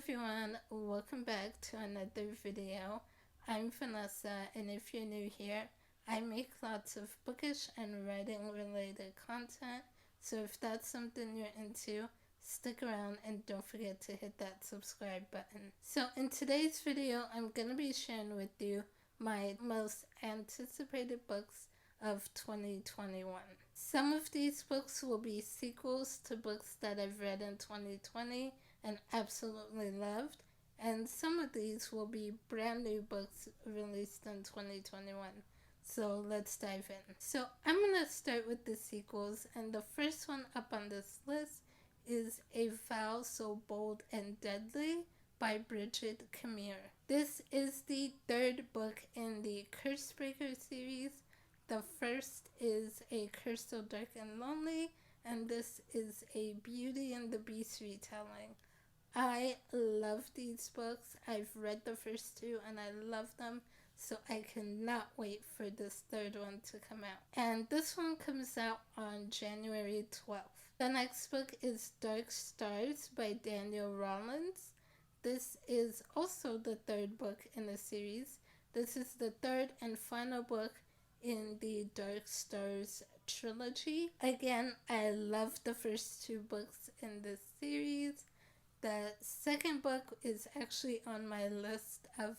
everyone, welcome back to another video. I'm Vanessa, and if you're new here, I make lots of bookish and writing related content, so if that's something you're into, stick around and don't forget to hit that subscribe button. So in today's video, I'm going to be sharing with you my most anticipated books of 2021. Some of these books will be sequels to books that I've read in 2020 and absolutely loved, and some of these will be brand new books released in 2021. So let's dive in. So I'm going to start with the sequels, and the first one up on this list is A Vow So Bold and Deadly by Bridget Camille. This is the third book in the Cursebreaker series. The first is A Curse So Dark and Lonely, and this is a Beauty and the Beast retelling. I love these books. I've read the first two and I love them, so I cannot wait for this third one to come out. And this one comes out on January 12th. The next book is Dark Stars by Daniel Rollins. This is also the third book in the series. This is the third and final book in the Dark Stars trilogy. Again, I love the first two books in this series. The second book is actually on my list of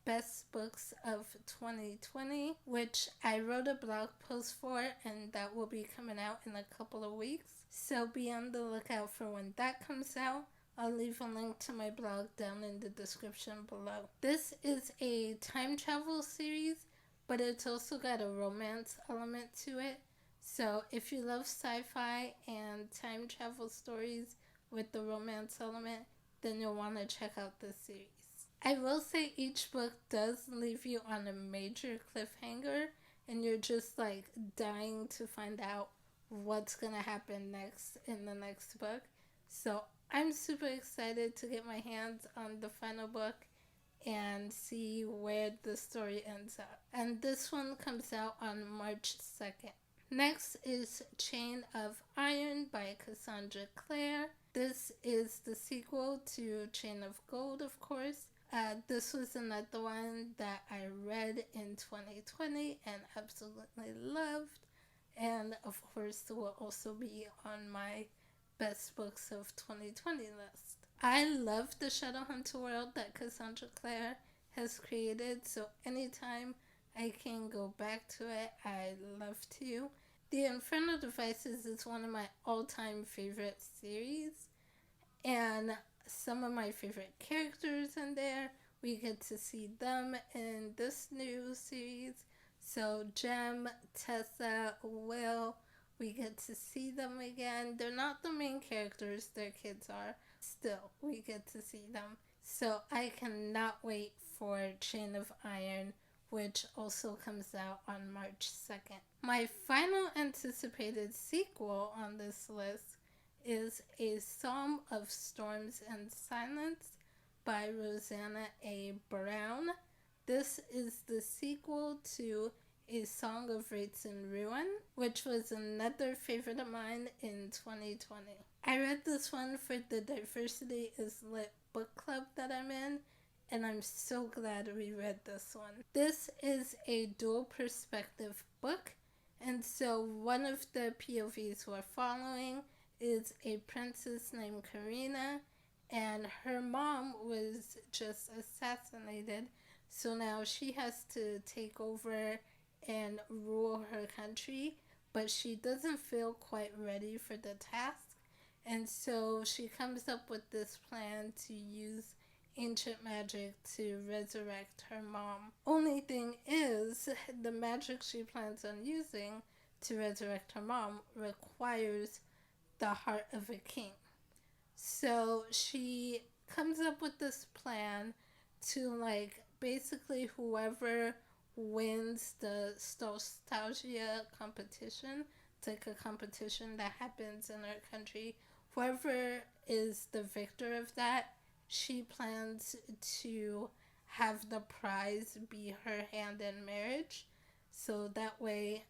best books of 2020, which I wrote a blog post for, and that will be coming out in a couple of weeks. So be on the lookout for when that comes out. I'll leave a link to my blog down in the description below. This is a time travel series, but it's also got a romance element to it. So if you love sci-fi and time travel stories with the romance element, then you'll want to check out this series. I will say each book does leave you on a major cliffhanger, and you're just like dying to find out what's going to happen next in the next book. So I'm super excited to get my hands on the final book and see where the story ends up. And this one comes out on March 2nd. Next is Chain of Iron by Cassandra Clare. This is the sequel to Chain of Gold, of course. This was another one that I read in 2020 and absolutely loved. And of course, will also be on my best books of 2020 list. I love the Shadowhunter world that Cassandra Clare has created, so anytime I can go back to it, I love to. The Infernal Devices is one of my all-time favorite series, and some of my favorite characters in there, we get to see them in this new series. So Jem, Tessa, Will, we get to see them again. They're not the main characters, their kids are. Still, we get to see them. So I cannot wait for Chain of Iron, which also comes out on March 2nd. My final anticipated sequel on this list is A Psalm of Storms and Silence by Rosanna A. Brown. This is the sequel to A Song of Wraiths and Ruin, which was another favorite of mine in 2020. I read this one for the Diversity is Lit book club that I'm in, and I'm so glad we read this one. This is a dual perspective book, and so one of the POVs we're following is a princess named Karina, and her mom was just assassinated, so now she has to take over and rule her country, but she doesn't feel quite ready for the task, and so she comes up with this plan to use ancient magic to resurrect her mom. Only thing is, the magic she plans on using to resurrect her mom requires the heart of a king. So she comes up with this plan to, like, basically whoever wins the Nostalgia competition, it's like a competition that happens in our country, whoever is the victor of that, she plans to have the prize be her hand in marriage. So that way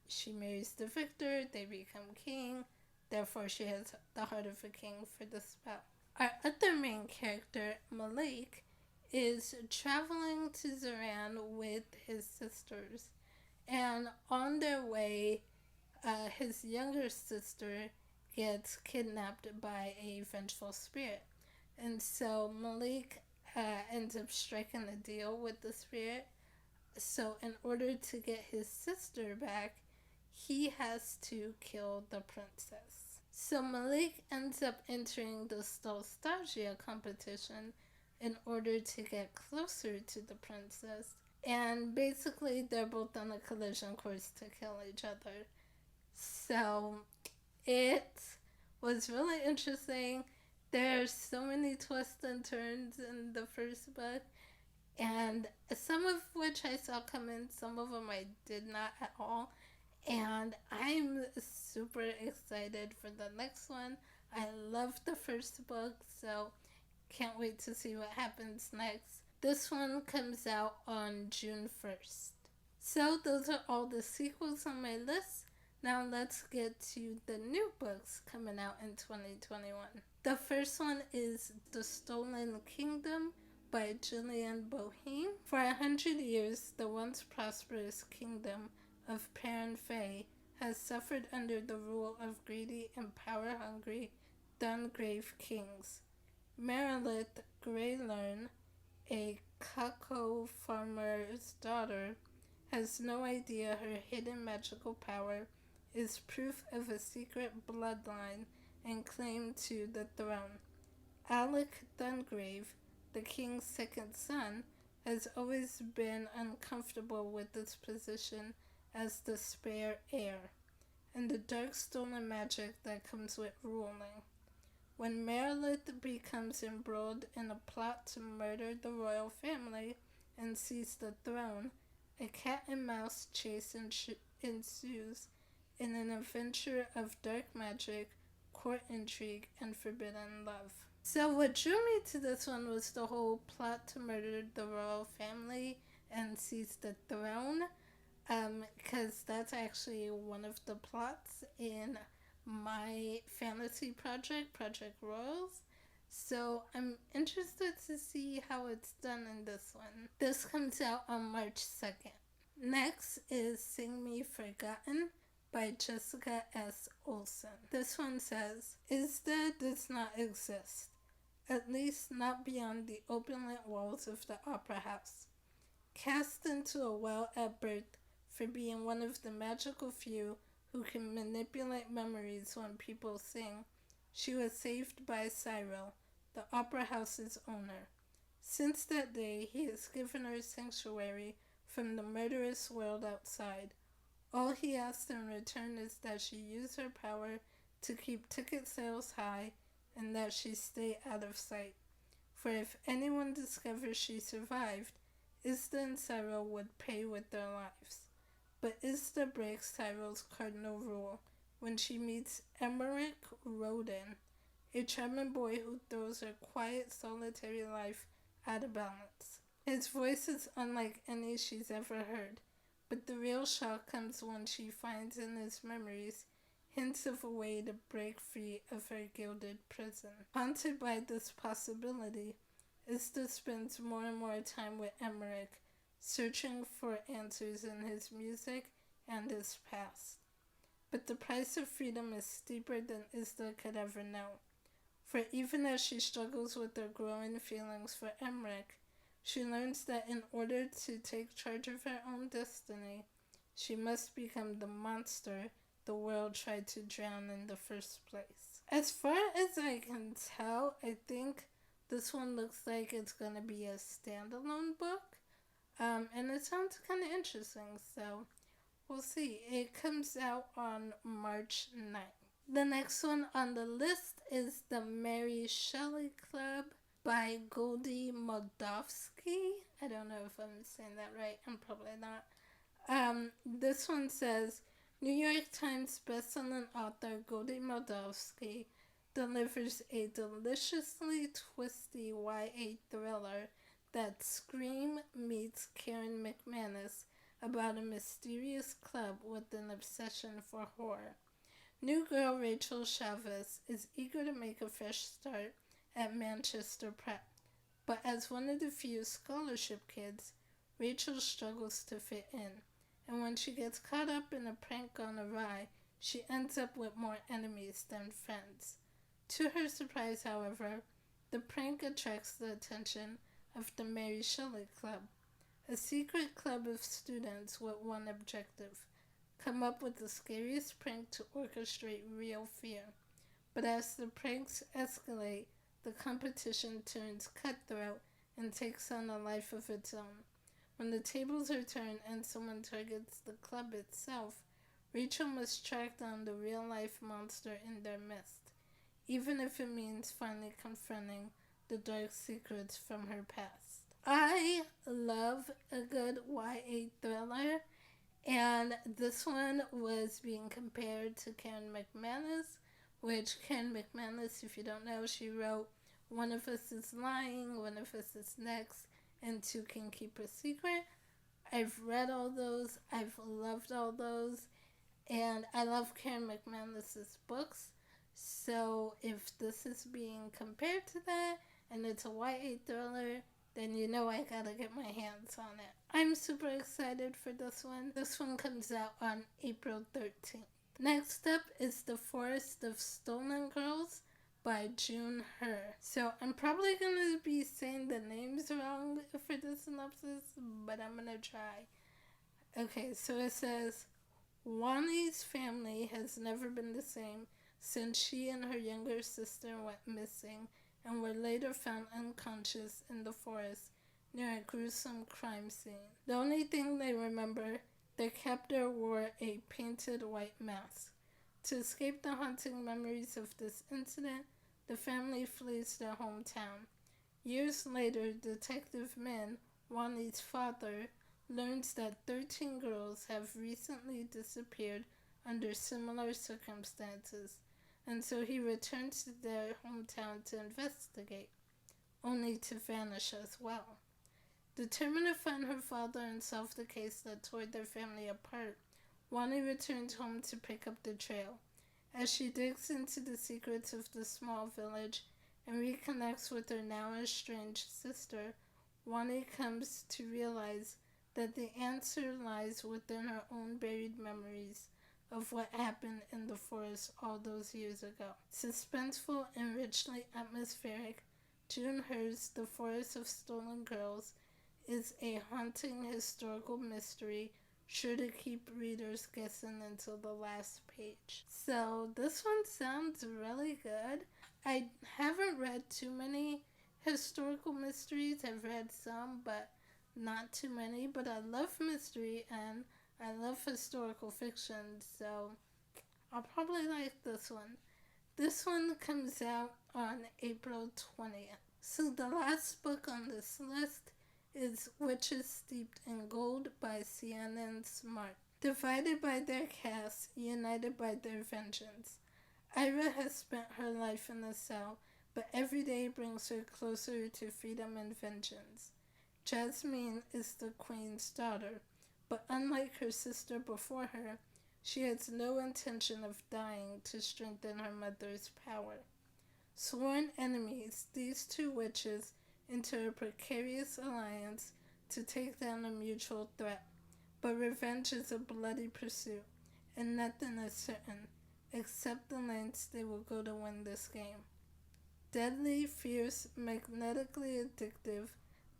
she marries the victor, they become king, therefore she has the heart of a king for the spell. Our other main character, Malik, is traveling to Zoran with his sisters, and on their way, his younger sister gets kidnapped by a vengeful spirit. And so Malik ends up striking a deal with the spirit. So, in order to get his sister back, he has to kill the princess. So, Malik ends up entering the Stolstagia competition in order to get closer to the princess. And basically, they're both on a collision course to kill each other. So, it was really interesting. There's so many twists and turns in the first book, and some of which I saw coming, some of them I did not at all. And I'm super excited for the next one. I loved the first book, so can't wait to see what happens next. This one comes out on June 1st. So those are all the sequels on my list. Now let's get to the new books coming out in 2021. The first one is The Stolen Kingdom by Julian Boheme. For 100 years, the once prosperous kingdom of Perrin Fay has suffered under the rule of greedy and power-hungry Dungrave kings. Merilith Greylern, a Kako farmer's daughter, has no idea her hidden magical power is proof of a secret bloodline and claim to the throne. Alec Dungrave, the king's second son, has always been uncomfortable with his position as the spare heir, and the dark stolen magic that comes with ruling. When Merilith becomes embroiled in a plot to murder the royal family and seize the throne, a cat and mouse chase ensues in an adventure of dark magic, court intrigue, and forbidden love. So what drew me to this one was the whole plot to murder the royal family and seize the throne, because that's actually one of the plots in my fantasy project, Project Royals. So I'm interested to see how it's done in this one. This comes out on March 2nd. Next is Sing Me Forgotten by Jessica S. Olson. This one says, Isda does not exist, at least not beyond the open-lit walls of the opera house. Cast into a well at birth for being one of the magical few who can manipulate memories when people sing, she was saved by Cyril, the opera house's owner. Since that day, he has given her sanctuary from the murderous world outside. All he asks in return is that she use her power to keep ticket sales high and that she stay out of sight. For if anyone discovers she survived, Isda and Cyril would pay with their lives. But Isda breaks Cyril's cardinal rule when she meets Emmerich Rodin, a charming boy who throws her quiet, solitary life out of balance. His voice is unlike any she's ever heard, but the real shock comes when she finds in his memories hints of a way to break free of her gilded prison. Haunted by this possibility, Isda spends more and more time with Emmerich, searching for answers in his music and his past. But the price of freedom is steeper than Isda could ever know. For even as she struggles with her growing feelings for Emmerich, she learns that in order to take charge of her own destiny, she must become the monster the world tried to drown in the first place. As far as I can tell, I think this one looks like it's going to be a standalone book. And it sounds kind of interesting, so we'll see. It comes out on March 9th. The next one on the list is The Mary Shelley Club by Goldie Moldavsky. I don't know if I'm saying that right. I'm probably not. This one says, New York Times bestselling author Goldie Moldavsky delivers a deliciously twisty YA thriller that Scream meets Karen McManus about a mysterious club with an obsession for horror. New girl Rachel Chavez is eager to make a fresh start at Manchester Prep. But as one of the few scholarship kids, Rachel struggles to fit in, and when she gets caught up in a prank gone awry, she ends up with more enemies than friends. To her surprise, however, the prank attracts the attention of the Mary Shelley Club, a secret club of students with one objective: come up with the scariest prank to orchestrate real fear. But as the pranks escalate, the competition turns cutthroat and takes on a life of its own. When the tables are turned and someone targets the club itself, Rachel must track down the real-life monster in their midst, even if it means finally confronting the dark secrets from her past. I love a good YA thriller, and this one was being compared to Karen McManus, which Karen McManus, if you don't know, she wrote One of Us is Lying, One of Us is Next, and Two Can Keep a Secret. I've read all those. I've loved all those. And I love Karen McManus's books. So if this is being compared to that, and it's a YA thriller, then you know I gotta get my hands on it. I'm super excited for this one. This one comes out on April 13th. Next up is The Forest of Stolen Girls by June Her. So I'm probably going to be saying the names wrong for the synopsis, but I'm going to try. Okay, so it says, Wani's family has never been the same since she and her younger sister went missing and were later found unconscious in the forest near a gruesome crime scene. The only thing they remember, their captor wore a painted white mask. To escape the haunting memories of this incident, the family flees their hometown. Years later, Detective Min, Wani's father, learns that 13 girls have recently disappeared under similar circumstances, and so he returns to their hometown to investigate, only to vanish as well. Determined to find her father and solve the case that tore their family apart, Wani returns home to pick up the trail. As she digs into the secrets of the small village and reconnects with her now estranged sister, Wani comes to realize that the answer lies within her own buried memories of what happened in the forest all those years ago. Suspenseful and richly atmospheric, June Her's The Forest of Stolen Girls is a haunting historical mystery sure to keep readers guessing until the last page. So this one sounds really good. I haven't read too many historical mysteries. I've read some, but not too many. But I love mystery and I love historical fiction, so I'll probably like this one. This one comes out on April 20th. So the last book on this list is Witches Steeped in Gold by Sienna and Smart. Divided by their cast, united by their vengeance. Ira has spent her life in a cell, but every day brings her closer to freedom and vengeance. Jasmine is the queen's daughter, but unlike her sister before her, she has no intention of dying to strengthen her mother's power. Sworn enemies, these two witches enter a precarious alliance to take down a mutual threat, but revenge is a bloody pursuit, and nothing is certain, except the lengths they will go to win this game. Deadly, fierce, magnetically addictive,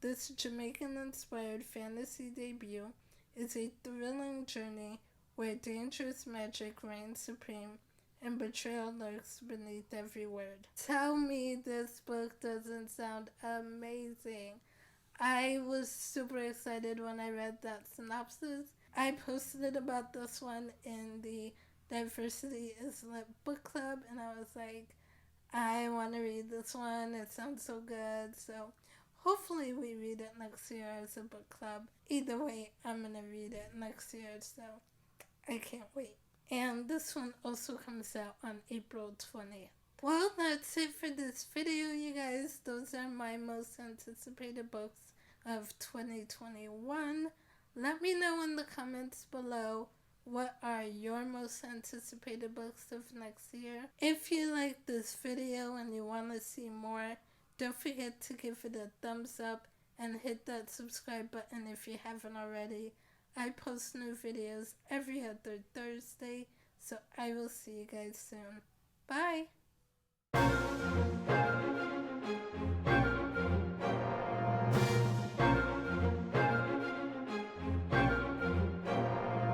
this Jamaican-inspired fantasy debut is a thrilling journey where dangerous magic reigns supreme and betrayal lurks beneath every word. Tell me this book doesn't sound amazing. I was super excited when I read that synopsis. I posted about this one in the Diversity is Lit book club, and I was like, I want to read this one. It sounds so good. So hopefully we read it next year as a book club. Either way, I'm going to read it next year, so I can't wait. And this one also comes out on April 20th. Well, that's it for this video, you guys. Those are my most anticipated books of 2021. Let me know in the comments below what are your most anticipated books of next year. If you like this video and you want to see more, Don't forget to give it a thumbs up and hit that subscribe button if you haven't already. I post new videos every other Thursday, so I will see you guys soon. Bye!